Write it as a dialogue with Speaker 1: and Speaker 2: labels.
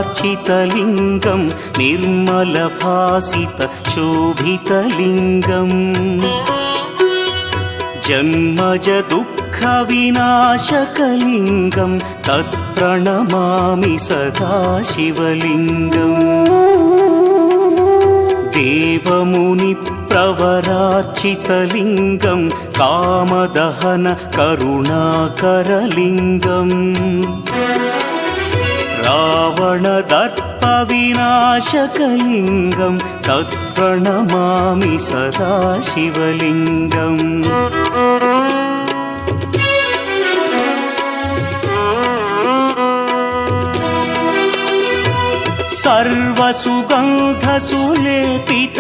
Speaker 1: प्रवरार्चितलिङ्गं निर्मलभासितशोभितलिङ्गम् जन्मज दुःखविनाशकलिङ्गं तत्प्रणमामि सदा शिवलिङ्गम् देवमुनिप्रवरार्चितलिङ्गं कामदहन करुणाकरलिङ्गम् रावणदर्पविनाशकलिङ्गं तत्प्रणमामि सदा शिवलिङ्गम् सर्वसुगन्धसुलेपित